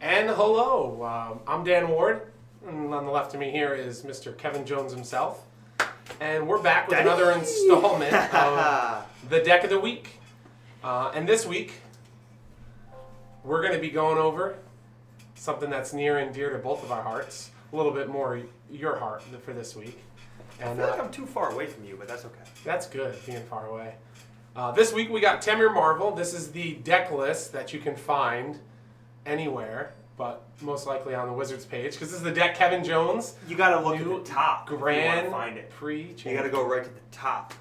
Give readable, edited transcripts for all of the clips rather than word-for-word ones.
And hello, I'm Dan Ward, and on the left of me here is Mr. Kevin Jones himself. And we're back with another installment of the Deck of the Week. And this week, we're going to be going over something that's near and dear to both of our hearts. A little bit more your heart for this week. And, I feel like I'm too far away from you, but that's okay. That's good, being far away. This week we got Temur Marvel. This is the deck list that you can find anywhere, but most likely on the Wizards page, because this is the deck Kevin Jones. You gotta look at the top. Grand if you want to find it. Prix. You gotta go right to the top.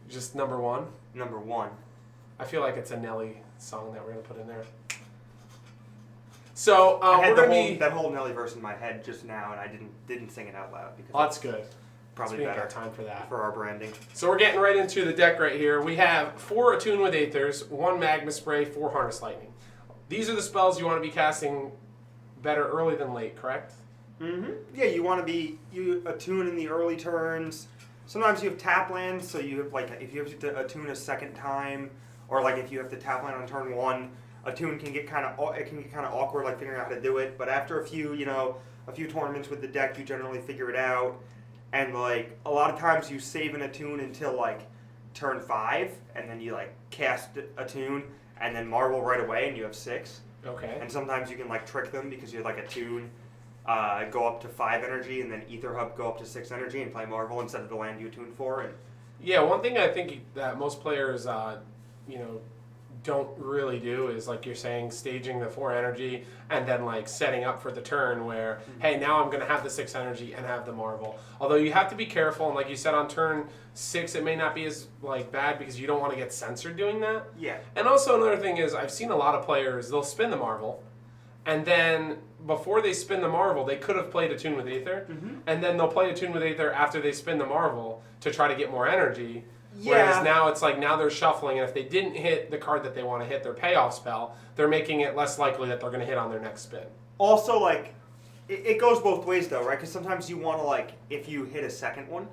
Just number one. Number one. I feel like it's a Nelly song that we're gonna put in there. So I had we're gonna be that whole Nelly verse in my head just now, and I didn't sing it out loud because that's good. Probably It's better our time for that. for our branding. So we're getting right into the deck right here. We have 4 Attune with Aethers, 1 Magma Spray, 4 Harness Lightning. These are the spells you want to be casting better early than late, correct? Mm-hmm. Yeah, you want to you attune in the early turns. Sometimes you have tap lands, so you have if you have to attune a second time, or if you have to tap land on turn 1, attune can get kind of awkward, figuring out how to do it. But after a few tournaments with the deck, you generally figure it out. And a lot of times you save an attune until turn 5, and then you cast attune and then Marvel right away, and you have 6. Okay. And sometimes you can trick them because you attune, go up to 5 energy, and then Ether Hub go up to 6 energy and play Marvel instead of the land you attune for. And yeah, one thing I think that most players, don't really do is you're saying, staging the 4 energy and then setting up for the turn where, hey, now I'm going to have the 6 energy and have the Marvel. Although you have to be careful, and like you said, on turn 6 it may not be as bad because you don't want to get censored doing that. Yeah. And also another thing is I've seen a lot of players, they'll spin the Marvel, and then before they spin the Marvel, they could have played Attune with Aether, and then they'll play Attune with Aether after they spin the Marvel to try to get more energy. Yeah. Whereas now it's now they're shuffling, and if they didn't hit the card that they want to hit, their payoff spell, they're making it less likely that they're going to hit on their next spin. Also, it goes both ways though, right? Because sometimes you want to if you hit a second one,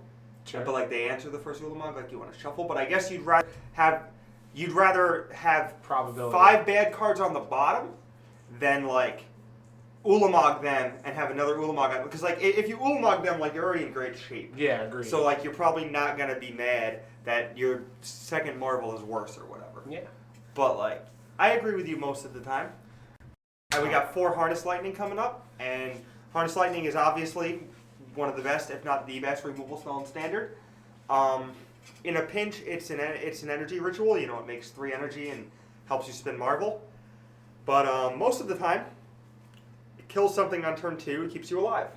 Sure. but they answer the first Ulamog, you want to shuffle. But I guess you'd rather have Probability. 5 bad cards on the bottom than Ulamog them and have another Ulamog, because if you Ulamog them, you're already in great shape. Yeah, agreed. So you're probably not gonna be mad that your second Marvel is worse or whatever. Yeah. But I agree with you most of the time. And we got 4 Harness Lightning coming up, and Harness Lightning is obviously one of the best, if not the best, removal spell in Standard. In a pinch, it's an energy ritual. It makes 3 energy and helps you spin Marvel. But most of the time, it kills something on turn 2 and keeps you alive.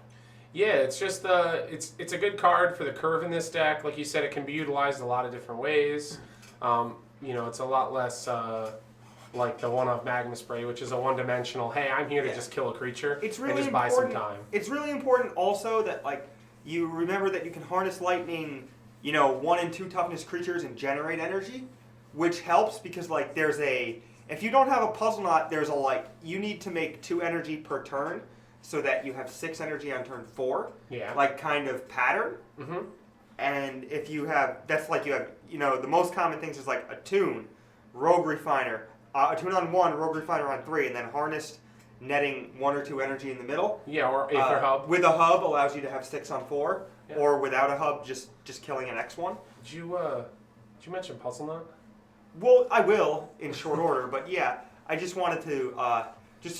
Yeah, it's just it's a good card for the curve in this deck. Like you said, it can be utilized a lot of different ways. It's a lot less like the one of Magma Spray, which is a one-dimensional, hey, I'm here to just kill a creature and just buy some time. It's really important also that you remember that you can harness lightning, 1 and 2 toughness creatures and generate energy, which helps because if you don't have a puzzle knot, there's you need to make 2 energy per turn so that you have 6 energy on turn 4. Yeah. Kind of pattern. Mm-hmm. And if you have, the most common things is Attune, Rogue Refiner, Attune on 1, Rogue Refiner on 3, and then Harnessed, netting 1 or 2 energy in the middle. Yeah, or Aether Hub. With a hub allows you to have 6 on 4, yeah. Or without a hub, just killing an X1. Did you mention Puzzle Knot? Well, I will in short order, but yeah, I just wanted to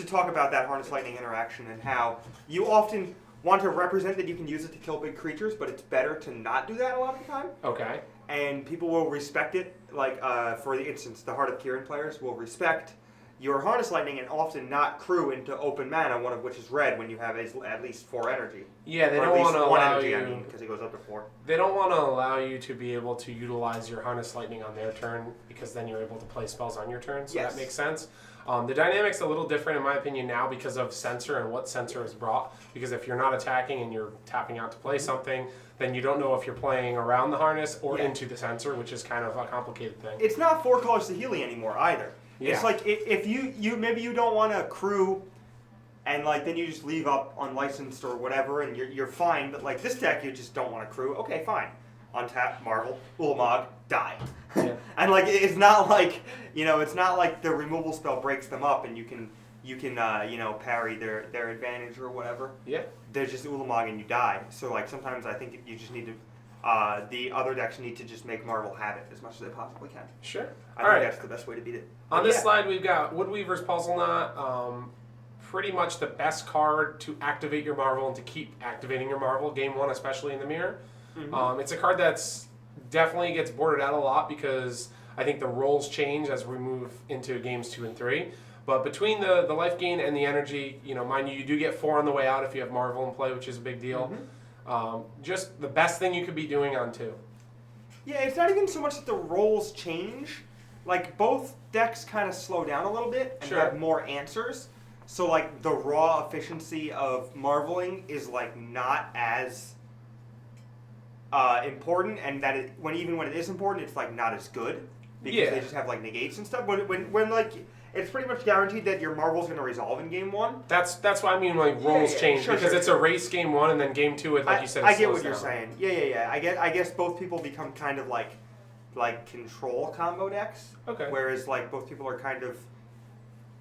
talk about that Harness Lightning interaction and how you often want to represent that you can use it to kill big creatures, but it's better to not do that a lot of the time. Okay. And people will respect it. For the instance, the Heart of Kirwan players will respect your Harness Lightning and often not crew into open mana, one of which is red, when you have at least 4 energy. Yeah, they don't want to allow you, because it goes up to 4. They don't want to allow you to be able to utilize your Harness Lightning on their turn, because then you're able to play spells on your turn, so yes. That makes sense. The dynamic's a little different in my opinion now because of Censor and what Censor has brought, because if you're not attacking and you're tapping out to play something, then you don't know if you're playing around the Harness or into the Censor, which is kind of a complicated thing. It's not 4 colors Saheeli anymore either. Yeah. It's if you maybe you don't want to crew and then you just leave up unlicensed or whatever and you're fine, but this deck you just don't want to crew. Okay, fine. Untap, Marvel, Ulamog, die. Yeah. And it's not it's not like the removal spell breaks them up and you can you can parry their advantage or whatever. Yeah. There's just Ulamog and you die. So like sometimes I think you just need to. The other decks need to just make Marvel have it as much as they possibly can. Sure. I think that's the best way to beat it. On this slide, we've got Woodweaver's Puzzle Knot. Pretty much the best card to activate your Marvel and to keep activating your Marvel. Game 1, especially in the mirror. Mm-hmm. It's a card that's definitely gets boarded out a lot because I think the roles change as we move into games 2 and 3. But between the life gain and the energy, mind you do get 4 on the way out if you have Marvel in play, which is a big deal. Mm-hmm. Just the best thing you could be doing on 2. Yeah, it's not even so much that the roles change. Like, both decks kind of slow down a little bit and have more answers. So, like, the raw efficiency of Marveling is, like, not as important. And that even when it is important, it's, like, not as good. Because they just have, like, negates and stuff. When like... It's pretty much guaranteed that your Marvel's going to resolve in Game 1. That's why I mean, like, roles change. Because it's a race Game 1, and then Game 2, like you said, it I get what slows you're down. saying. Yeah. I guess both people become kind of like control combo decks. Okay. Whereas, like, both people are kind of...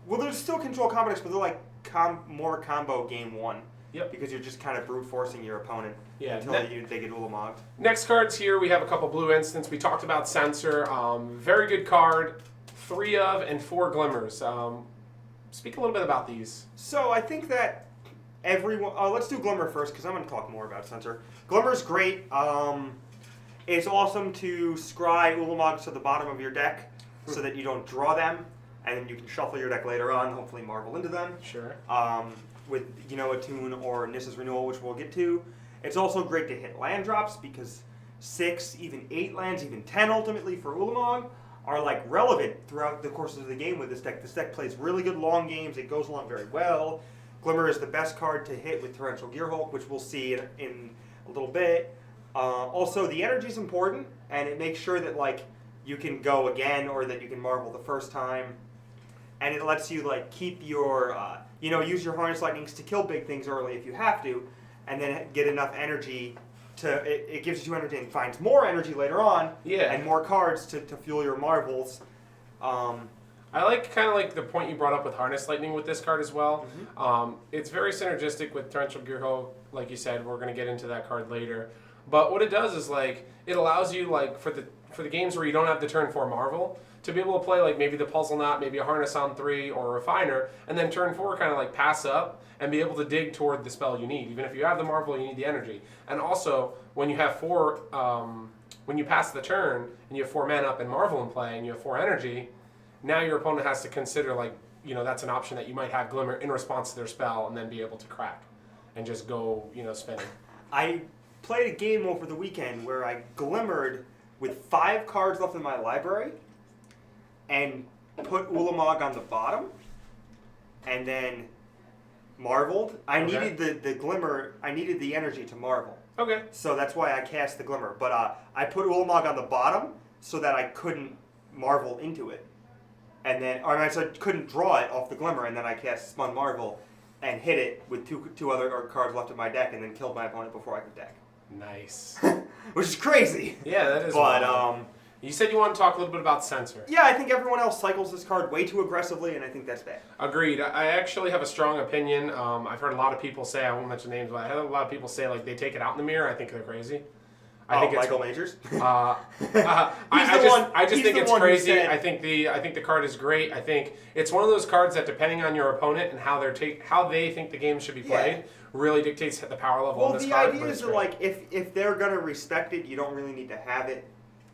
Well, there's still control combo decks, but they're, like, more combo Game 1. Yep. Because you're just kind of brute forcing your opponent until they get Ulamogged. Next cards here, we have a couple blue instants. We talked about Censor. Very good card. 3 of and 4 glimmers. Speak a little bit about these. So I think that everyone... let's do Glimmer first, because I'm going to talk more about Censor. Glimmer's great. It's awesome to scry Ulamogs to the bottom of your deck so that you don't draw them, and then you can shuffle your deck later on, hopefully Marvel into them. Sure. With, Attune or Nissa's Renewal, which we'll get to. It's also great to hit land drops, because 6, even 8 lands, even 10 ultimately for Ulamog, are like relevant throughout the course of the game with this deck. This deck plays really good long games. It goes along very well. Glimmer is the best card to hit with Torrential Gearhulk, which we'll see in a little bit. Also, the energy is important, and it makes sure that like you can go again or that you can Marvel the first time. And it lets you like keep your, use your Harness Lightnings to kill big things early if you have to, and then get enough energy it gives you energy and finds more energy later on, and more cards to fuel your Marvels. I like kind of like the point you brought up with Harness Lightning with this card as well. Mm-hmm. It's very synergistic with Torrential Gearhulk, like you said. We're going to get into that card later. But what it does is like it allows you like for the games where you don't have the turn 4 Marvel to be able to play like maybe the Puzzle Knot, maybe a Harness on 3 or a Refiner, and then turn 4 kind of like pass up and be able to dig toward the spell you need. Even if you have the Marvel, you need the energy. And also, when you have 4, when you pass the turn and you have 4 mana up and Marvel in play and you have 4 energy, now your opponent has to consider like, that's an option that you might have Glimmer in response to their spell and then be able to crack and just go, spinning. I played a game over the weekend where I Glimmered with 5 cards left in my library and put Ulamog on the bottom and then Marveled. I needed the Glimmer. I needed the energy to Marvel. Okay. So that's why I cast the Glimmer. But I put Ulamog on the bottom so that I couldn't Marvel into it. And then, I couldn't draw it off the Glimmer, and then I cast Spun Marvel and hit it with two other cards left in my deck and then killed my opponent before I could deck. Nice. Which is crazy. Yeah, that is. But, you said you want to talk a little bit about Censor. Yeah, I think everyone else cycles this card way too aggressively, and I think that's bad. Agreed. I actually have a strong opinion. I've heard a lot of people say, I won't mention names, but I heard a lot of people say like they take it out in the mirror. I think they're crazy. I think Michael Majors. I just think it's crazy. I think the card is great. I think it's one of those cards that, depending on your opponent and how they think the game should be played, really dictates the power level of this card. Well, the idea is that like if they're gonna respect it, you don't really need to have it.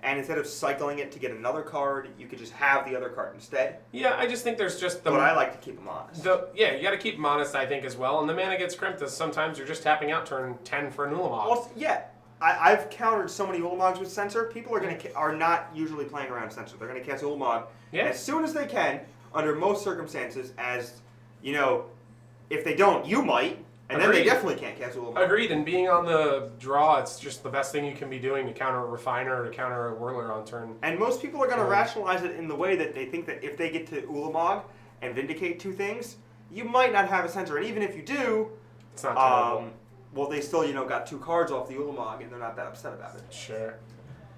And instead of cycling it to get another card, you could just have the other card instead. Yeah, I just think there's just But I like to keep them honest. You got to keep them honest, I think, as well. And the mana gets crimped. As sometimes you're just tapping out turn 10 for an Ulamog. Well, yeah. I've countered so many Ulamogs with Censor. People are not usually playing around Censor. They're going to cast Ulamog as soon as they can, under most circumstances. As if they don't, you might. And then they definitely can't cast Ulamog. Agreed, and being on the draw, it's just the best thing you can be doing to counter a Refiner or to counter a Whirler on turn. And most people are going to rationalize it in the way that they think that if they get to Ulamog and Vindicate 2 things, you might not have a Censor. And even if you do, it's not terrible. Well, they still, got 2 cards off the Ulamog, and they're not that upset about it. Sure.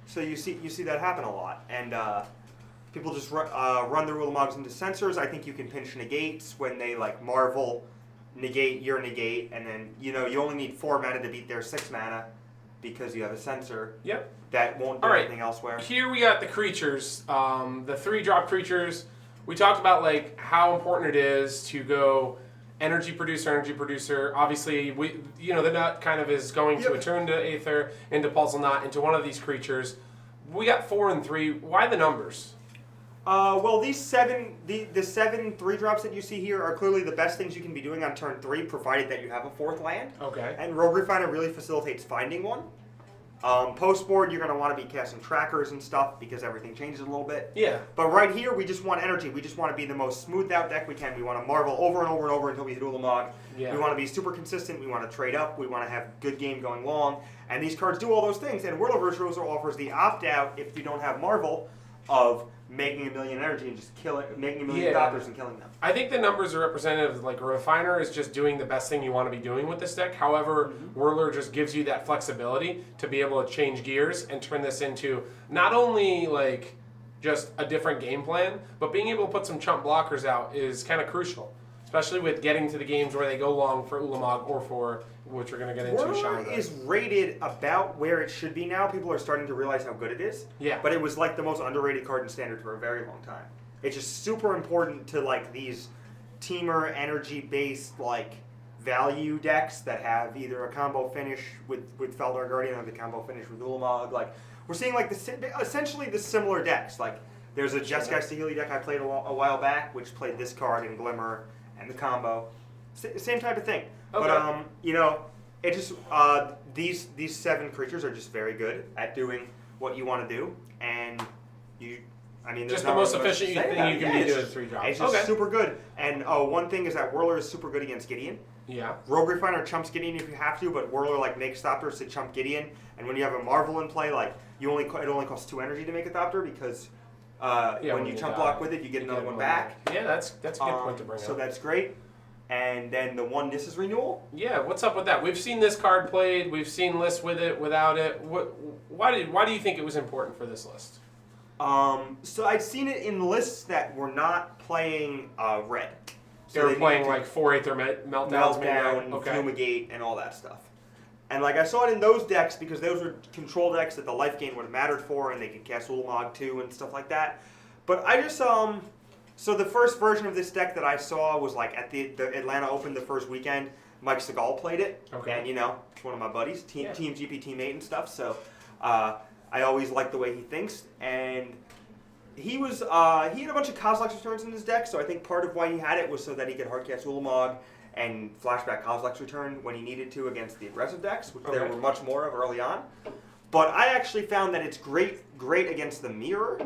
So you see that happen a lot. And People just run their Ulamogs into sensors. I think you can pinch negates when they like Marvel, negate your negate, and then you only need 4 mana to beat their 6 mana because you have a sensor. Yep. That won't do anything elsewhere. Here we got the creatures, the 3-drop creatures. We talked about like how important it is to go energy producer. Obviously, the nut kind of is going to attune to Aether, into Pulse Knot, into one of these creatures. We got 4 and 3. Why the numbers? Well, these 7, the 7 3-drops that you see here are clearly the best things you can be doing on turn 3, provided that you have a 4th land. Okay. And Rogue Refiner really facilitates finding one. Post board, you're going to want to be casting trackers and stuff because everything changes a little bit. Yeah. But right here, we just want energy. We just want to be the most smoothed out deck we can. We want to marvel over and over and over until we hit Ulamog. Yeah. We want to be super consistent. We want to trade up. We want to have good game going long. And these cards do all those things. And World of Virtuoso offers the opt-out if you don't have Marvel of making 1 million energy and just making 1 million doctors and killing them. I think the numbers are representative. Like a Refiner is just doing the best thing you want to be doing with this deck. However, Whirler just gives you that flexibility to be able to change gears and turn this into not only like just a different game plan, but being able to put some chump blockers out is kind of crucial, especially with getting to the games where they go long for Ulamog or for, which we're going to get into. Whirler is rated about where it should be now. People are starting to realize how good it is. Yeah. But it was like the most underrated card in Standard for a very long time. It's just super important to like these teamer energy-based like value decks that have either a combo finish with Feldar Guardian or the combo finish with Ulamog. Like we're seeing like essentially the similar decks. Like there's a Jeskai Saheeli deck I played a while back, which played this card in Glimmer and the combo. Same type of thing. Okay. But it just these 7 creatures are just very good at doing what you want to do, and just the most efficient thing you can be doing 3 drops. It's just super good. And one thing is that Whirler is super good against Gideon. Yeah. Rogue Refiner chumps Gideon if you have to, but Whirler like makes Thopters to chump Gideon. And when you have a Marvel in play, like it only costs 2 energy to make a Thopter because when you chump block with it, you get another one back. Yeah, that's a good point to bring up. So that's great. And then the 1 Nissa's Renewal. Yeah, what's up with that? We've seen this card played. We've seen lists with it, without it. Why do you think it was important for this list? So I'd seen it in lists that were not playing red. So they were playing like 4 Aether Meltdowns, Fumigate, and all that stuff. And like I saw it in those decks because those were control decks that the life gain would have mattered for, and they could cast Ulamog too and stuff like that. But I just so the first version of this deck that I saw was like at the Atlanta Open the first weekend. Mike Segal played it, and it's one of my buddies, Team GP teammate and stuff. So I always like the way he thinks, and he had a bunch of Kozilek's returns in his deck. So I think part of why he had it was so that he could hardcast Ulamog and flashback Kozilek's return when he needed to against the aggressive decks, which there were much more of early on. But I actually found that it's great against the mirror,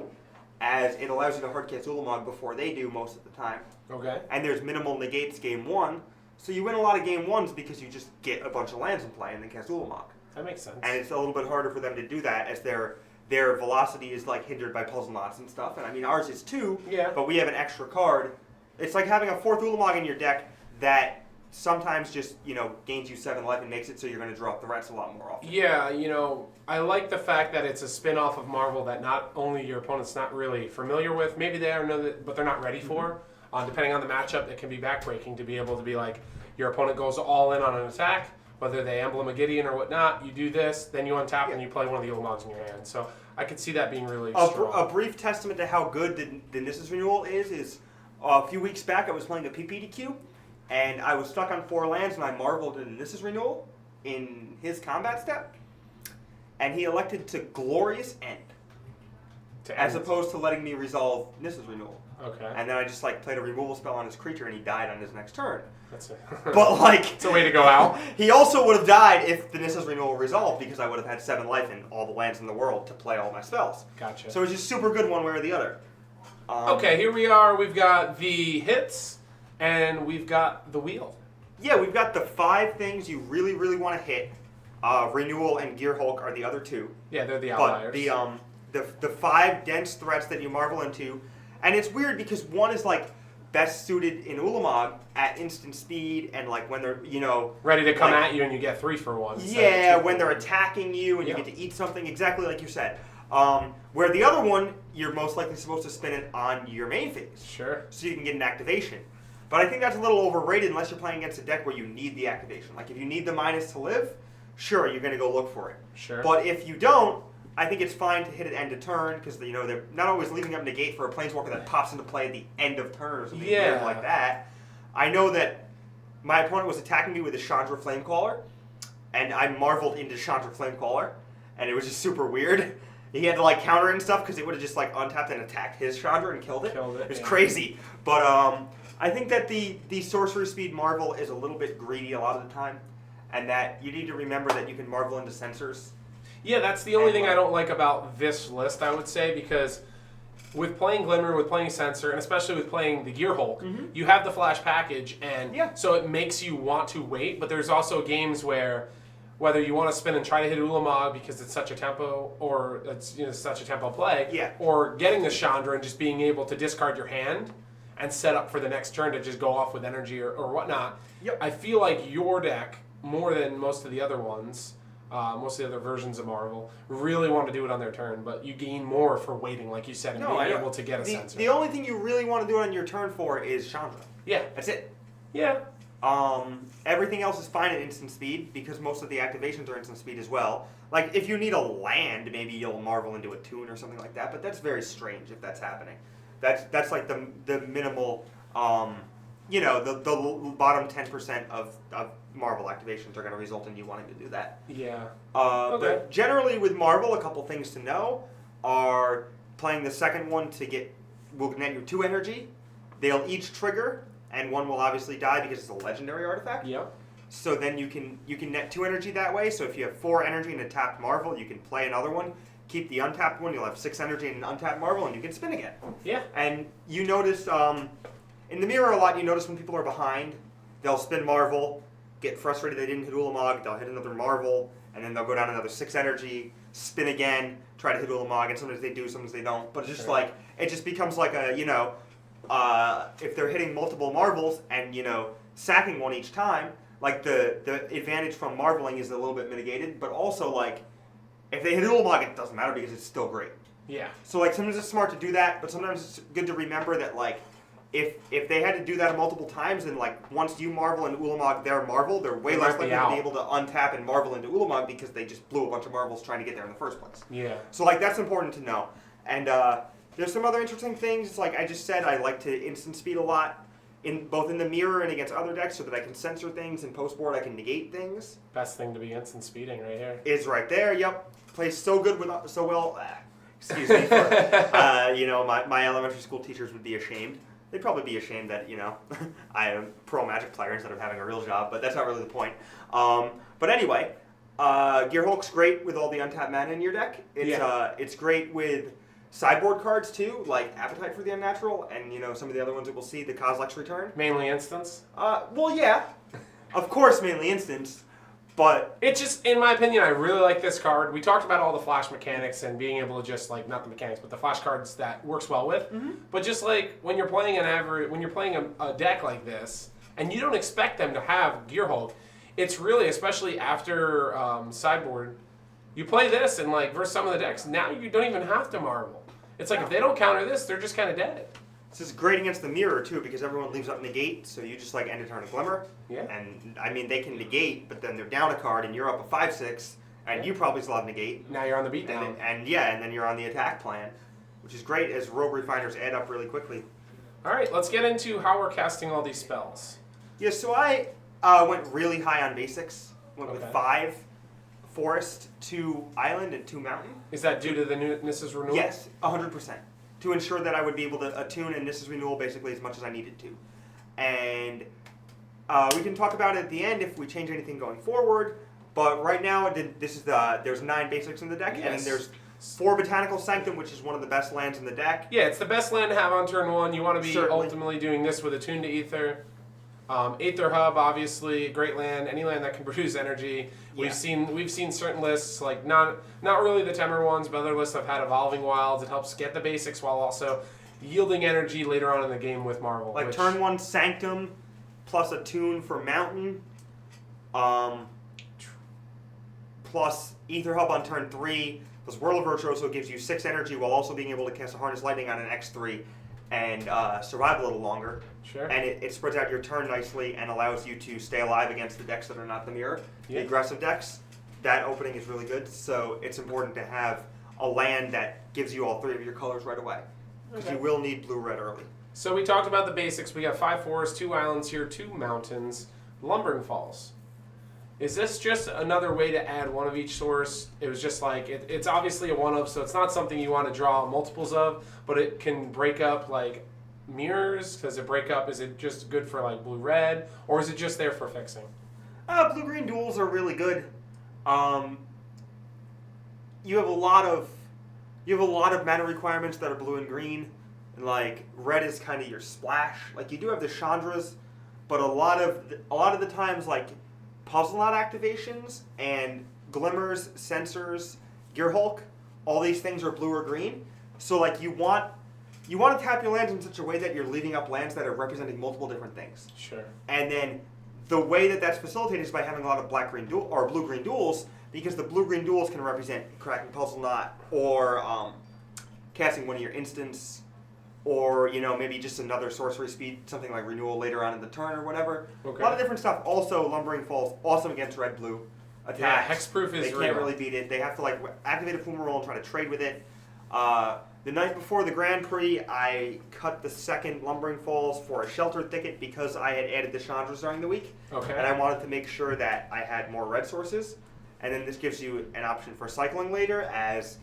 as it allows you to hardcast Ulamog before they do most of the time. Okay. And there's minimal negates game 1, so you win a lot of game 1s because you just get a bunch of lands in play and then cast Ulamog. That makes sense. And it's a little bit harder for them to do that as their velocity is like hindered by puzzle knots and stuff. And I mean ours is too, but we have an extra card. It's like having a 4th Ulamog in your deck that sometimes just, gains you 7 life and makes it so you're going to drop the rest a lot more often. Yeah, I like the fact that it's a spin-off of Marvel that not only your opponent's not really familiar with, maybe they know that, but they're not ready for. Depending on the matchup, it can be backbreaking to be able to be like, your opponent goes all in on an attack, whether they emblem a Gideon or whatnot, you do this, then you untap and you play one of the Ulamogs in your hand. So I could see that being really strong. A brief testament to how good the Nissa's Renewal is a few weeks back I was playing a PPDQ, and I was stuck on 4 lands, and I marveled at Nissa's Renewal in his combat step, and he elected to Glorious End, as opposed to letting me resolve Nissa's Renewal. Okay. And then I just played a removal spell on his creature, and he died on his next turn. That's it. But it's a way to go out. He also would have died if the Nissa's Renewal resolved, because I would have had 7 life and all the lands in the world to play all my spells. Gotcha. So it's just super good one way or the other. Okay, here we are. We've got the hits, and we've got the wheel. Yeah, we've got the 5 things you really, really want to hit. Renewal and Gear Hulk are the other 2. Yeah, they're the outliers. But the 5 dense threats that you marvel into, and it's weird because one is best suited in Ulamog at instant speed and when they're ready to come at you and you get 3 for 1. Yeah, when they're attacking you and you get to eat something, exactly like you said. Where the other one, you're most likely supposed to spin it on your main phase. Sure. So you can get an activation. But I think that's a little overrated unless you're playing against a deck where you need the activation. Like if you need the minus to live, sure, you're going to go look for it. Sure. But if you don't, I think it's fine to hit it end of turn because they're not always leaving up negate for a planeswalker that pops into play at the end of turn or something weird like that. I know that my opponent was attacking me with a Chandra Flamecaller, and I marveled into Chandra Flamecaller, and it was just super weird. He had to like counter it and stuff because it would have just like untapped and attacked his Chandra and killed it. It was crazy. But I think that the sorcery speed Marvel is a little bit greedy a lot of the time, and that you need to remember that you can Marvel into sensors. Yeah, that's the only thing I don't like about this list, I would say, because with playing Glimmer, with playing Censor, and especially with playing the Gear Hulk, you have the Flash package, and so it makes you want to wait, but there's also games where whether you want to spin and try to hit Ulamog because it's such a tempo, or it's such a tempo play, or getting the Chandra and just being able to discard your hand and set up for the next turn to just go off with energy or whatnot. I feel like your deck, more than most of the other ones, most of the other versions of Marvel, really want to do it on their turn, but you gain more for waiting, like you said, and being able to get a sensor. The only thing you really want to do on your turn for is Chandra. Yeah. That's it. Yeah. Everything else is fine at instant speed because most of the activations are instant speed as well. Like if you need a land, maybe you'll Marvel into a tune or something like that, but that's very strange if that's happening. That's like the minimal, the bottom 10% of Marvel activations are going to result in you wanting to do that. Yeah. But generally with Marvel, a couple things to know are playing the second one will net you 2 energy. They'll each trigger, and one will obviously die because it's a legendary artifact. Yep. So then you can net 2 energy that way. So if you have 4 energy in a tapped Marvel, you can play another one. Keep the untapped one, you'll have 6 energy in an untapped Marvel, and you can spin again. Yeah. And you notice, in the mirror a lot, you notice when people are behind, they'll spin Marvel, get frustrated they didn't hit Ulamog, they'll hit another Marvel, and then they'll go down another 6 energy, spin again, try to hit Ulamog, and sometimes they do, sometimes they don't. But it's just like, it just becomes like a, if they're hitting multiple Marvels and, sacking one each time, like the advantage from Marveling is a little bit mitigated, but also like, if they hit Ulamog, it doesn't matter because it's still great. Yeah. So like sometimes it's smart to do that, but sometimes it's good to remember that like if they had to do that multiple times, then like once you Marvel and Ulamog their Marvel, they're way less likely to be able to untap and Marvel into Ulamog because they just blew a bunch of Marvels trying to get there in the first place. Yeah. So like that's important to know. And there's some other interesting things. Like I just said, I like to instant speed a lot. Both in the mirror and against other decks so that I can censor things, and post board I can negate things. Best thing to be instant speeding right here. Is right there, yep. Plays so good so well. Excuse me. For, my elementary school teachers would be ashamed. They'd probably be ashamed that, I am a pro Magic player instead of having a real job, but that's not really the point. But anyway, Gear Hulk's great with all the untapped mana in your deck. It's great with sideboard cards too, like Appetite for the Unnatural, and some of the other ones that we'll see, the Kozilek's Return. Mainly instants? Well, yeah. Of course, mainly instants, but... It's just, in my opinion, I really like this card. We talked about all the flash mechanics and being able to just, like, not the mechanics, but the flash cards that works well with. Mm-hmm. But just, like, when you're playing a deck like this, and you don't expect them to have Gear Hulk, it's really, especially after sideboard, you play this, and like versus some of the decks, now you don't even have to Marvel. It's like if they don't counter this, they're just kind of dead. This is great against the mirror too, because everyone leaves up negate, so you just like end a turn of Glimmer. Yeah. And I mean they can negate, but then they're down a card, and you're up a 5/6, and you probably still have negate. Now you're on the beatdown. And then you're on the attack plan, which is great as Rogue Refiners add up really quickly. All right, let's get into how we're casting all these spells. Yeah, so I went really high on basics. Went with 5 Forest, 2 Island, and 2 Mountain. Is that due to the new Nissa's Renewal? Yes, 100%. To ensure that I would be able to attune and Nissa's Renewal basically as much as I needed to. And we can talk about it at the end if we change anything going forward. But right now, there's 9 basics in the deck, and then there's 4 Botanical Sanctum, which is one of the best lands in the deck. Yeah, it's the best land to have on turn 1. You want to be ultimately doing this with Attune to Aether. Aether Hub, obviously, great land. Any land that can produce energy. Yeah. We've seen certain lists, like not really the Temur ones, but other lists have had Evolving Wilds. It helps get the basics while also yielding energy later on in the game with Marvel. Like turn 1 Sanctum plus Attune for Mountain, plus Aether Hub on turn 3, This Whirl of Virtuoso gives you 6 energy while also being able to cast a Harness Lightning on an X3 and survive a little longer. Sure. And it spreads out your turn nicely and allows you to stay alive against the decks that are not the mirror. Yeah. The aggressive decks, that opening is really good, so it's important to have a land that gives you all 3 of your colors right away. Because you will need blue-red early. So we talked about the basics. We got 5 forests, 2 islands here, 2 mountains, Lumbering Falls. Is this just another way to add one of each source? It was just like, it's obviously a one-of, so it's not something you want to draw multiples of, but it can break up like mirrors. Does it break up? Is it just good for like blue-red, or is it just there for fixing? Blue-green duels are really good. You have a lot of mana requirements that are blue and green, and like red is kind of your splash. Like you do have the Chandras, but a lot of the times like Puzzle Knot activations and Glimmers, Sensors, Gear Hulk, all these things are blue or green. So like you want to tap your lands in such a way that you're leaving up lands that are representing multiple different things. Sure. And then the way that that's facilitated is by having a lot of black-green duel or blue-green duels, because the blue-green duels can represent cracking Puzzle Knot or casting one of your instants, or maybe just another sorcery speed, something like Renewal later on in the turn or whatever. Okay. A lot of different stuff. Also, Lumbering Falls, awesome against red-blue attacks. Yeah, hexproof is They real. can't really beat it. They have to like activate a Fuma Roll and try to trade with it. The night before the Grand Prix, I cut the second Lumbering Falls for a Shelter Thicket because I had added the Chandras during the week. Okay. And I wanted to make sure that I had more red sources. And then this gives you an option for cycling later, as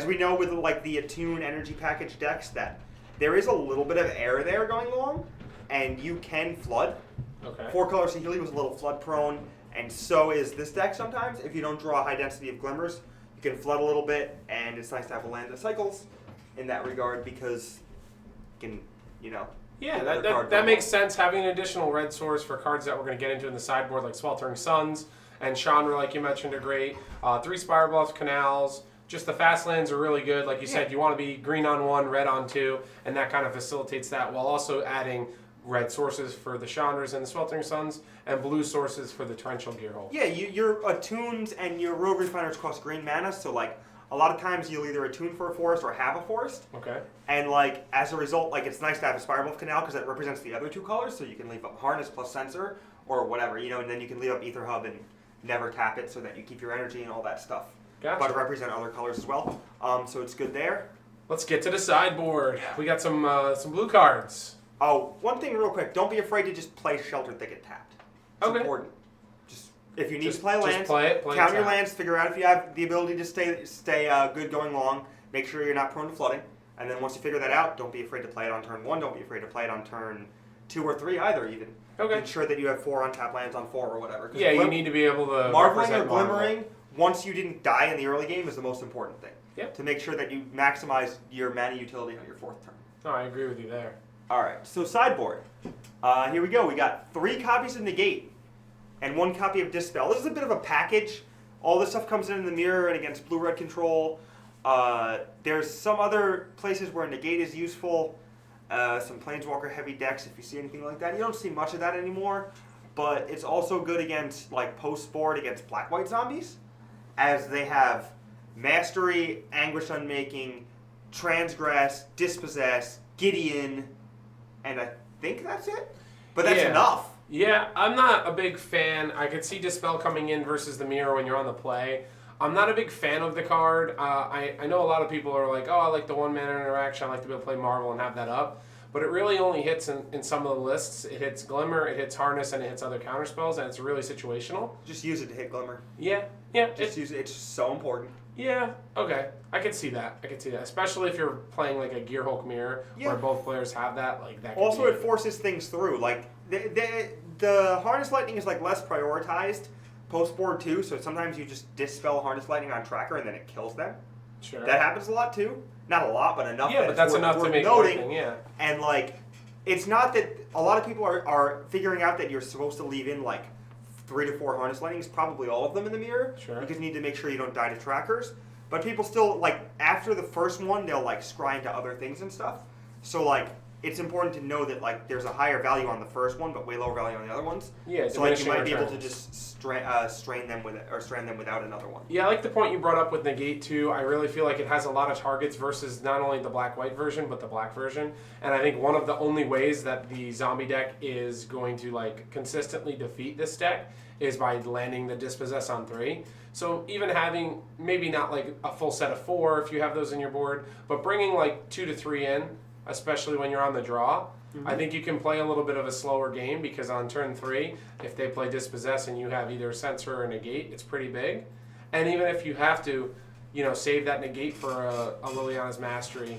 we know with like the Attune Energy Package decks that there is a little bit of air there going along, and you can flood. Okay. 4-color Saheeli was a little flood prone, and so is this deck sometimes. If you don't draw a high density of Glimmers, you can flood a little bit, and it's nice to have a land that cycles in that regard because you can, Yeah, get another card that going makes on. sense. Having an additional red source for cards that we're going to get into in the sideboard, like Sweltering Suns and Chandra, like you mentioned, are great. 3 Spire Bluffs, Canals. Just the fast lands are really good. Like you said, you want to be green on 1, red on 2, and that kind of facilitates that while also adding red sources for the Chandras and the Sweltering Suns, and blue sources for the Torrential Gear Hulk. Yeah, your Attunes and your Rogue Refiners cost green mana, so like a lot of times you'll either attune for a forest or have a forest. Okay. And like as a result, like it's nice to have a Spire Bluff Canal because it represents the other 2 colors, so you can leave up Harness plus Sensor or whatever, and then you can leave up Ether Hub and never tap it so that you keep your energy and all that stuff. Gotcha. But represent other colors as well. So it's good there. Let's get to the sideboard. We got some blue cards. Oh, one thing real quick. Don't be afraid to just play Shelter Thicket tapped. It's Okay. important. Just if you need to play lands, just play it. count your tap. lands, figure out if you have the ability to stay good going long. Make sure you're not prone to flooding. And then once you figure that out, don't be afraid to play it on turn 1. Don't be afraid to play it on turn 2 or 3 either even. Okay. Ensure that you have 4 untapped lands on 4 or whatever. 'Cause Yeah, you need to be able to Marveling or represent Marvel. Glimmering, once you didn't die in the early game, is the most important thing. Yep. To make sure that you maximize your mana utility on your 4th turn. No, I agree with you there. Alright, so sideboard. Here we go. We got 3 copies of Negate and 1 copy of Dispel. This is a bit of a package. All this stuff comes in the mirror and against blue-red control. There's some other places where Negate is useful. Some Planeswalker heavy decks, if you see anything like that. You don't see much of that anymore, but it's also good against like post-board against black-white zombies, as they have Mastery, Anguish Unmaking, Transgress, Dispossess, Gideon, and I think that's it. But that's enough. Yeah, I'm not a big fan. I could see Dispel coming in versus the mirror when you're on the play. I'm not a big fan of the card. I know a lot of people are like, oh, I like the 1-mana interaction. I like to be able to play Marvel and have that up. But it really only hits in some of the lists. It hits Glimmer, it hits Harness, and it hits other counterspells, and it's really situational. Just use it to hit Glimmer. Yeah. Just use it. It's so important. Yeah, okay. I can see that. Especially if you're playing like a Gear Hulk mirror where both players have that. Like that. Also, it forces things through. Like the Harness Lightning is like less prioritized post-board too, so sometimes you just dispel Harness Lightning on tracker and then it kills them. Sure. That happens a lot too. Not a lot, but enough. Yeah, but that's enough to make noting. nothing, yeah. And like, it's not that a lot of people are figuring out that you're supposed to leave in like 3 to 4 Harness Lightnings, probably all of them in the mirror. Sure. Because you need to make sure you don't die to trackers. But people still, like, after the first one, they'll like scry into other things and stuff. So like, it's important to know that like there's a higher value on the first one, but way lower value on the other ones. Yeah, so like you might be able to returns. just strain them with it, or strand them without another one. Yeah, I like the point you brought up with negate too. I really feel like it has a lot of targets versus not only the black-white version but the black version. And I think one of the only ways that the zombie deck is going to like consistently defeat this deck is by landing the dispossess on 3. So even having maybe not like a full set of 4 if you have those in your board, but bringing like 2 to 3 in, especially when you're on the draw. I think you can play a little bit of a slower game because on turn 3, if they play dispossess and you have either censor or negate, it's pretty big. And even if you have to, save that negate for a Liliana's Mastery,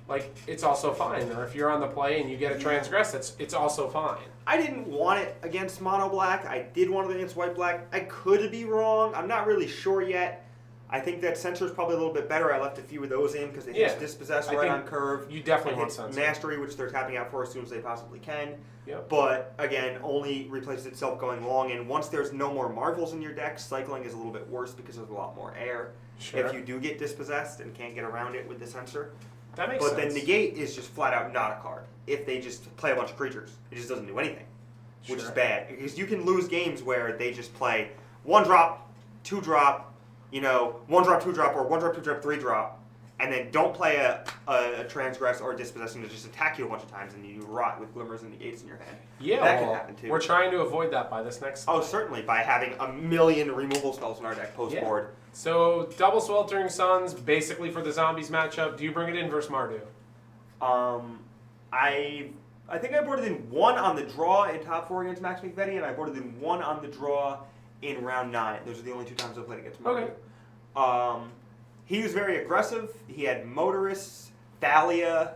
like it's also fine. Or if you're on the play and you get a transgress, it's also fine. I didn't want it against mono black. I did want it against white black. I could be wrong. I'm not really sure yet. I think that censor is probably a little bit better. I left a few of those in because they just dispossess right on curve. You definitely want censor. Mastery, which they're tapping out for as soon as they possibly can. Yep. But again, only replaces itself going long. And once there's no more Marvels in your deck, cycling is a little bit worse because there's a lot more air. Sure. If you do get dispossessed and can't get around it with the censor. That makes sense. But then negate is just flat out not a card. If they just play a bunch of creatures, it just doesn't do anything, which is bad. Because you can lose games where they just play 1-drop, 2-drop, 1-drop, 2-drop, or 1-drop, 2-drop, 3-drop, and then don't play a transgress or a dispossess and just attack you a bunch of times and you rot with glimmers and negates in your hand. Yeah, that can happen too. We're trying to avoid that by this next. Oh, certainly by having a million removal spells in our deck post board. So double Sweltering Suns, basically for the zombies matchup. Do you bring it in versus Mardu? I think I boarded in 1 on the draw in top 4 against Max McVetti, and I boarded in 1 on the draw in round 9. Those are the only 2 times I played against Mardu. Okay. He was very aggressive. He had Motorists, Thalia,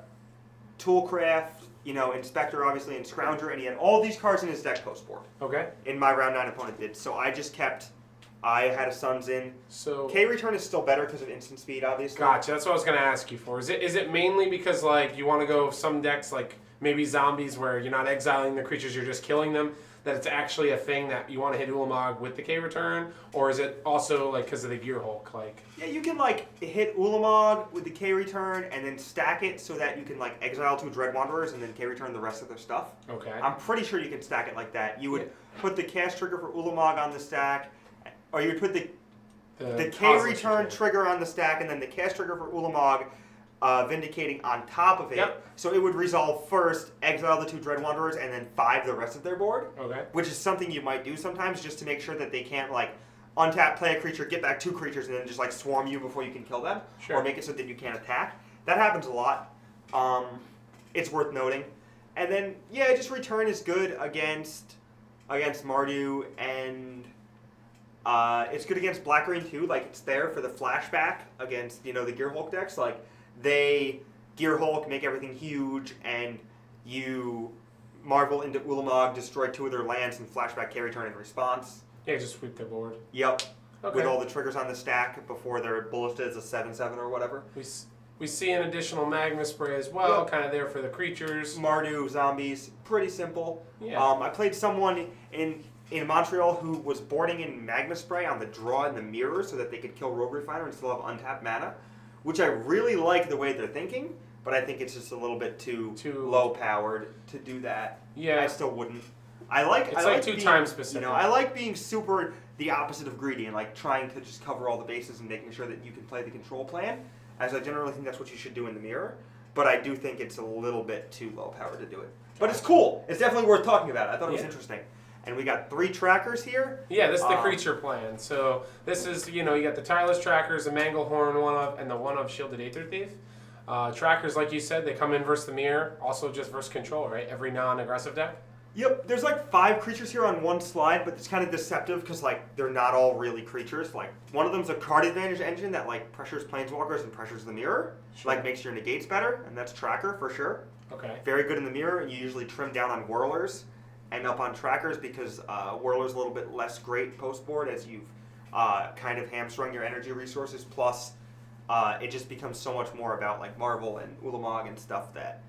Toolcraft, Inspector, obviously, and Scrounger, and he had all these cards in his deck post board. Okay. In my round 9 opponent did. So I had a Suns in. So K-Return is still better because of instant speed, obviously. Gotcha. That's what I was going to ask you for. Is it mainly because like you want to go some decks like maybe zombies where you're not exiling the creatures, you're just killing them, that it's actually a thing that you want to hit Ulamog with the K-Return? Or is it also like because of the Gear Hulk? Like Yeah, you can like hit Ulamog with the K-Return and then stack it so that you can like exile 2 Dread Wanderers and then K-Return the rest of their stuff. Okay. I'm pretty sure you can stack it like that. You would put the cast trigger for Ulamog on the stack, or you would put the K-Return trigger on the stack and then the cast trigger for Ulamog Vindicating on top of it. Yep. So it would resolve first, exile the 2 Dread Wanderers, and then 5 the rest of their board. Okay. Which is something you might do sometimes just to make sure that they can't like untap, play a creature, get back 2 creatures, and then just like swarm you before you can kill them. Sure. Or make it so that you can't attack. That happens a lot. It's worth noting. And then, just return is good against Mardu, and it's good against Black-Green too. Like, it's there for the flashback against, the Gear Hulk decks. Like, they Gear Hulk, make everything huge, and you Marvel into Ulamog, destroy 2 of their lands, and flashback K-Return in response. Yeah, just sweep their board. Yep. Okay. With all the triggers on the stack before they're bulleted as a 7/7 or whatever. We see an additional Magma Spray as well, Yep. kind of there for the creatures. Mardu, zombies, pretty simple. Yeah. I played someone in Montreal who was boarding in Magma Spray on the draw in the mirror so that they could kill Rogue Refiner and still have untapped mana, which I really like the way they're thinking, but I think it's just a little bit too low powered to do that. Yeah. I still wouldn't. I like too being, time specific. I like being super the opposite of greedy and like trying to just cover all the bases and making sure that you can play the control plan, as I generally think that's what you should do in the mirror. But I do think it's a little bit too low powered to do it. But it's cool. It's definitely worth talking about. I thought it was interesting. And we got 3 trackers here. Yeah, this is the creature plan. So this is, you got the Tireless Trackers, the Manglehorn one of, and the one of Shielded Aether Thief. Trackers, like you said, they come in versus the mirror, also just versus control, right? Every non-aggressive deck. Yep, there's like 5 creatures here on one slide, but it's kind of deceptive because like they're not all really creatures. Like one of them's a card advantage engine that like pressures planeswalkers and pressures the mirror, like makes your negates better, and that's Tracker for sure. Okay. Very good in the mirror, and you usually trim down on Whirlers and up on Trackers because Whirler's a little bit less great post board as you've kind of hamstrung your energy resources. Plus, it just becomes so much more about like Marvel and Ulamog and stuff that.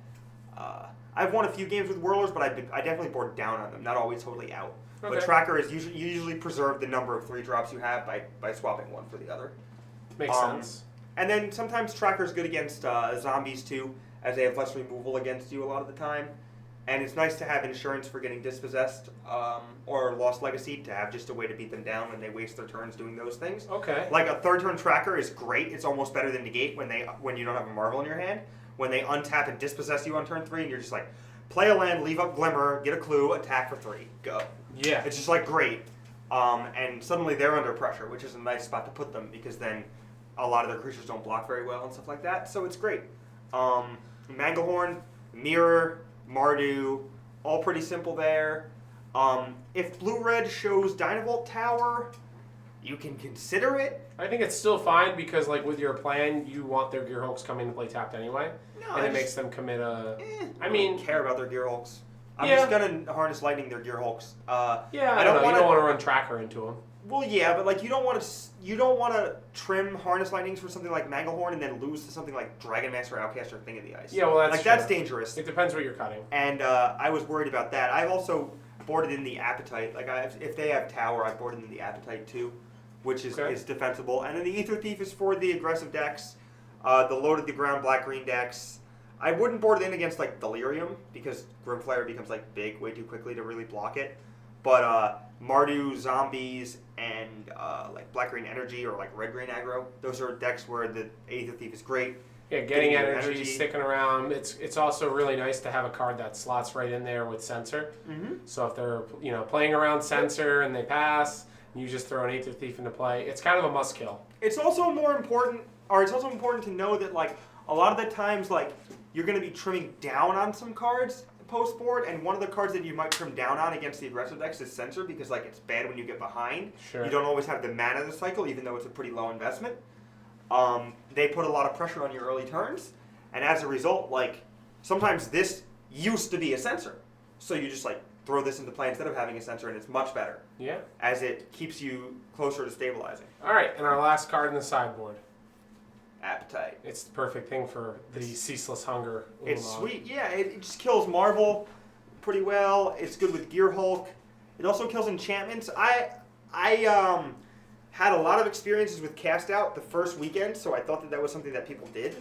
I've won a few games with Whirlers, but I definitely board down on them. Not always totally out. Okay. But Tracker is you usually preserve the number of 3-drops you have by swapping one for the other. Makes sense. And then sometimes Tracker's good against zombies too. as they have less removal against you a lot of the time. And it's nice to have insurance for getting dispossessed or lost legacy, to have just a way to beat them down when they waste their turns doing those things. Okay. Like a third turn tracker is great. It's almost better than negate when you don't have a Marvel in your hand. When they untap and dispossess you on turn 3, and you're just like, play a land, leave up Glimmer, get a clue, attack for 3, go. Yeah. It's just like great. And suddenly they're under pressure, which is a nice spot to put them, because then a lot of their creatures don't block very well and stuff like that. So it's great. Manglehorn, Mirror, Mardu, all pretty simple there. If blue-red shows Dynavolt Tower, you can consider it. I think it's still fine because, like, with your plan, you want their Gearhulks coming to play tapped anyway. No, and it makes them commit a... I don't care about their Gearhulks. I'm Yeah. just going to Harness Lightning their Gearhulks. Yeah, I don't know. You don't want to run Tracker into them. Well, yeah, but like you don't want to trim Harness Lightnings for something like Manglehorn and then lose to something like Dragon Master, Outcast, or Thing of the Ice. Yeah, well, that's that's true. dangerous. It depends what you're cutting. And I was worried about that. I've also boarded in the Appetite. Like if they have Tower, I've boarded in the Appetite too, which is defensible. And then the Ether Thief is for the aggressive decks, the Loaded the Ground black-green decks. I wouldn't board it in against like Delirium because Grimflare becomes like big way too quickly to really block it. But Mardu, Zombies, and like Black-Green Energy or like Red-Green Aggro, those are decks where the Aether Thief is great. Yeah, getting energy, sticking around. It's also really nice to have a card that slots right in there with Censor. Mm-hmm. So if they're playing around Censor and they pass, and you just throw an Aether Thief into play, it's kind of a must kill. It's also important to know that like a lot of the times like you're going to be trimming down on some cards post board, and one of the cards that you might trim down on against the aggressive decks is Censor, because like it's bad when you get behind. Sure. You don't always have the mana of the cycle, even though it's a pretty low investment. They put a lot of pressure on your early turns, and as a result, like sometimes this used to be a Censor, so you just like throw this into play instead of having a Censor, and it's much better. Yeah. As it keeps you closer to stabilizing. All right, and our last card in the sideboard. Appetite. It's the perfect thing for the Ceaseless Hunger. It's sweet. Yeah, it just kills Marvel pretty well. It's good with Gearhulk. It also kills enchantments. I had a lot of experiences with Cast Out the first weekend, so I thought that was something that people did.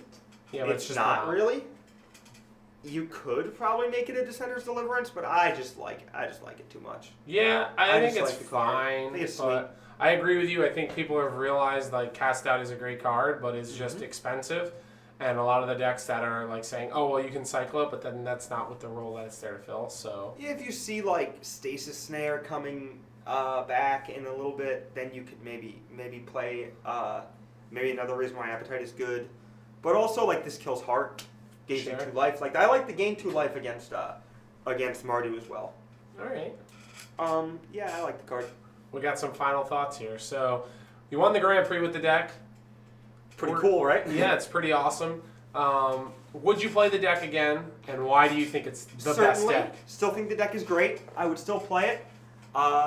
Yeah, but it's just not really. You could probably make it a Descender's Deliverance, but I just like it too much. Yeah, I think it's like the card. fine. I think it's but sweet. I agree with you. I think people have realized like Cast Out is a great card, but it's just expensive. And a lot of the decks that are like saying, oh, well, you can cycle it, but then that's not what the role that it's there to fill. So Yeah, if you see like Stasis Snare coming back in a little bit, then you could maybe play maybe another reason why Appetite is good. But also like this kills Heart, gain 2 life. Like I like the gain 2 life against Mardu as well. all right. Yeah, I like the card. We got some final thoughts here. So you won the Grand Prix with the deck. Pretty cool, right? Yeah, it's pretty awesome. Would you play the deck again, and why do you think it's the best Certainly. deck? Still think the deck is great. I would still play it.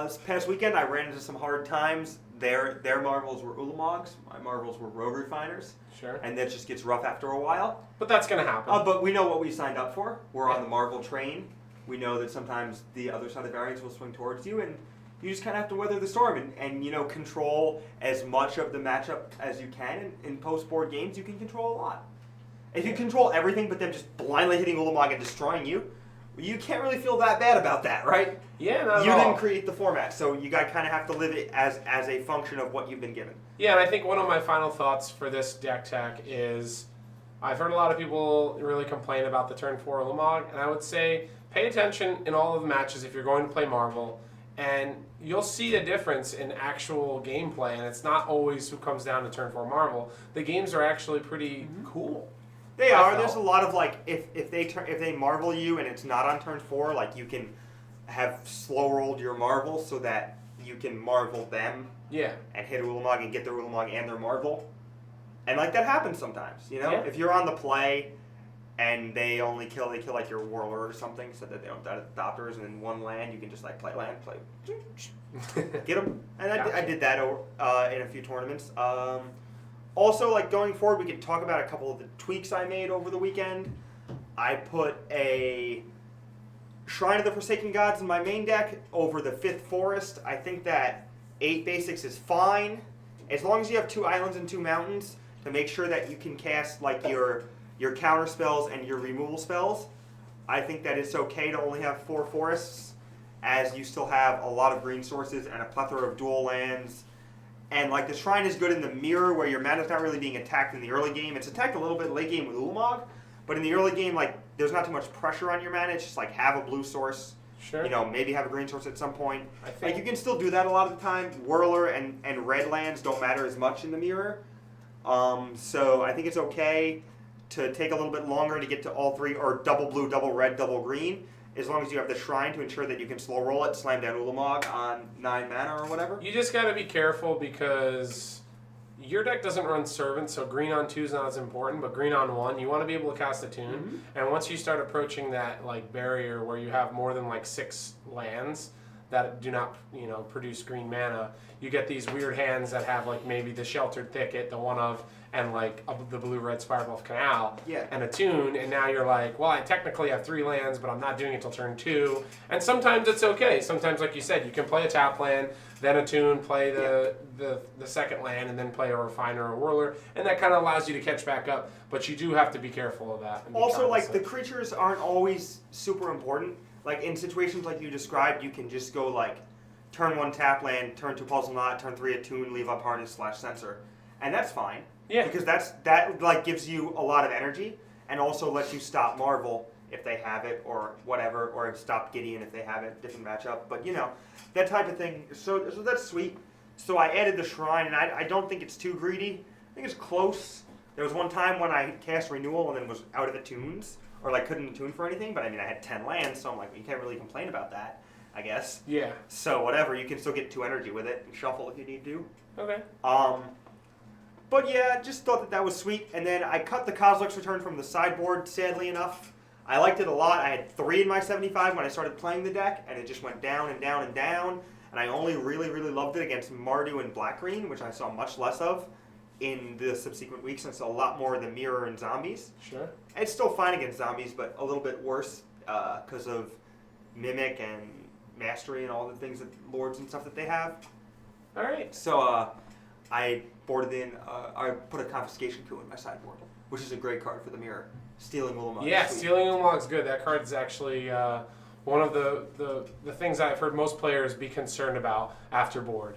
This past weekend, I ran into some hard times. Their Marvels were Ulamogs. My Marvels were Rogue Refiners. Sure. And that just gets rough after a while. But that's going to happen. But we know what we signed up for. We're on the Marvel train. We know that sometimes the other side of variants will swing towards you, and you just kind of have to weather the storm and control as much of the matchup as you can. In post-board games, you can control a lot. If you control everything but them just blindly hitting Ulamog and destroying you, you can't really feel that bad about that, right? Yeah, not You at all. didn't create the format, so you kind of have to live it as a function of what you've been given. Yeah, and I think one of my final thoughts for this deck tech is I've heard a lot of people really complain about the turn 4 Ulamog, and I would say pay attention in all of the matches if you're going to play Marvel, and you'll see a difference in actual gameplay, and it's not always who comes down to turn 4 Marvel. The games are actually pretty cool. They are. There's a lot of like if they Marvel you and it's not on turn 4, like you can have slow rolled your Marvel so that you can Marvel them. Yeah. And hit Ulamog and get their Ulamog and their Marvel. And like that happens sometimes, Yeah. If you're on the play and they kill like your Warlord or something so that they don't die to the Adopters, and in one land you can just like play land, get them. And I did that in a few tournaments. Also, like going forward, we could talk about a couple of the tweaks I made over the weekend. I put a Shrine of the Forsaken Gods in my main deck over the 5th Forest. I think that 8 basics is fine, as long as you have 2 islands and 2 mountains, to make sure that you can cast like your your counter spells, and your removal spells. I think that it's okay to only have 4 forests, as you still have a lot of green sources and a plethora of dual lands. And like the Shrine is good in the mirror, where your mana's not really being attacked in the early game. It's attacked a little bit late game with Ulamog, but in the early game, like there's not too much pressure on your mana. It's just like have a blue source. Sure. You know, maybe have a green source at some point. I think Like you can still do that a lot of the time. Whirler and red lands don't matter as much in the mirror. So I think it's okay to take a little bit longer to get to all 3, or double blue, double red, double green, as long as you have the Shrine to ensure that you can slow roll it, slam down Ulamog on 9 mana or whatever. You just got to be careful because your deck doesn't run Servant, so green on 2 is not as important, but green on 1, you want to be able to cast a tune. Mm-hmm. And once you start approaching that like barrier where you have more than like 6 lands that do not, produce green mana, you get these weird hands that have like maybe the Sheltered Thicket, the one of, and like the blue-red Spirebluff Canal, Yeah. and a tune, and now you're like, well, I technically have 3 lands, but I'm not doing it till turn 2. And sometimes it's okay. Sometimes, like you said, you can play a tap land, then a tune, play the second land, and then play a Refiner or Whirler, and that kind of allows you to catch back up. But you do have to be careful of that. And be Also, like, the cognizant. creatures aren't always super important. Like, in situations like you described, you can just go, like, turn 1 tap land, turn 2 Puzzle Knot, turn 3 Attune, leave up Harness/Censor. And that's fine. Yeah. Because that like gives you a lot of energy, and also lets you stop Marvel if they have it, or whatever, or stop Gideon if they have it, different matchup. But, that type of thing. So that's sweet. So I added the Shrine, and I don't think it's too greedy. I think it's close. There was one time when I cast Renewal and then was out of the tunes, or like couldn't tune for anything, but I mean I had 10 lands, so I'm like, you can't really complain about that, I guess. Yeah. So whatever, you can still get 2 energy with it and shuffle if you need to. Okay. But yeah, just thought that was sweet. And then I cut the Kozilek's Return from the sideboard, sadly enough. I liked it a lot. I had 3 in my 75 when I started playing the deck, and it just went down and down and down. And I only really, really loved it against Mardu and Black-Green, which I saw much less of in the subsequent weeks, and saw a lot more of the Mirror and Zombies. Sure. It's still fine against Zombies, but a little bit worse because of Mimic and Mastery and all the things that Lords and stuff that they have. All right. So I boarded in, I put a Confiscation Coup in my sideboard, which is a great card for the Mirror. Stealing Ulamog. Yeah, Stealing Ulamog's good. That card is actually one of the things I've heard most players be concerned about after board,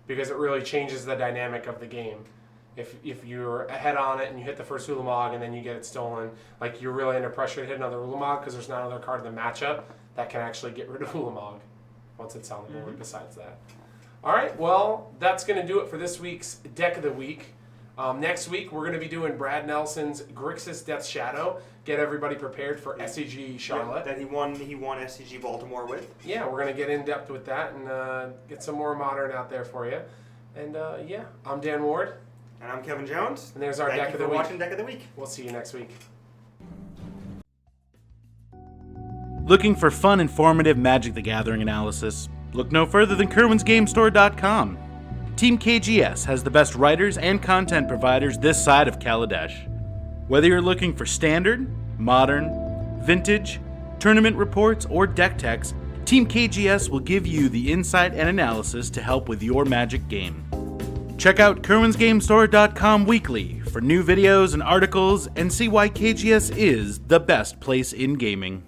because it really changes the dynamic of the game. If you're ahead on it and you hit the first Ulamog and then you get it stolen, like you're really under pressure to hit another Ulamog because there's not another card in the matchup that can actually get rid of Ulamog once it's on the board. Besides that. All right, well, that's going to do it for this week's Deck of the Week. Next week, we're going to be doing Brad Nelson's Grixis Death's Shadow. Get everybody prepared for SCG Charlotte. That he won SCG Baltimore with. Yeah, we're going to get in depth with that and get some more Modern out there for you. And yeah, I'm Dan Ward. And I'm Kevin Jones. And there's our Thank Deck you of the for Week. watching Deck of the Week. We'll see you next week. Looking for fun, informative Magic the Gathering analysis? Look no further than Kirwan'sGameStore.com. Team KGS has the best writers and content providers this side of Kaladesh. Whether you're looking for standard, modern, vintage, tournament reports, or deck techs, Team KGS will give you the insight and analysis to help with your Magic game. Check out Kirwan'sGameStore.com weekly for new videos and articles, and see why KGS is the best place in gaming.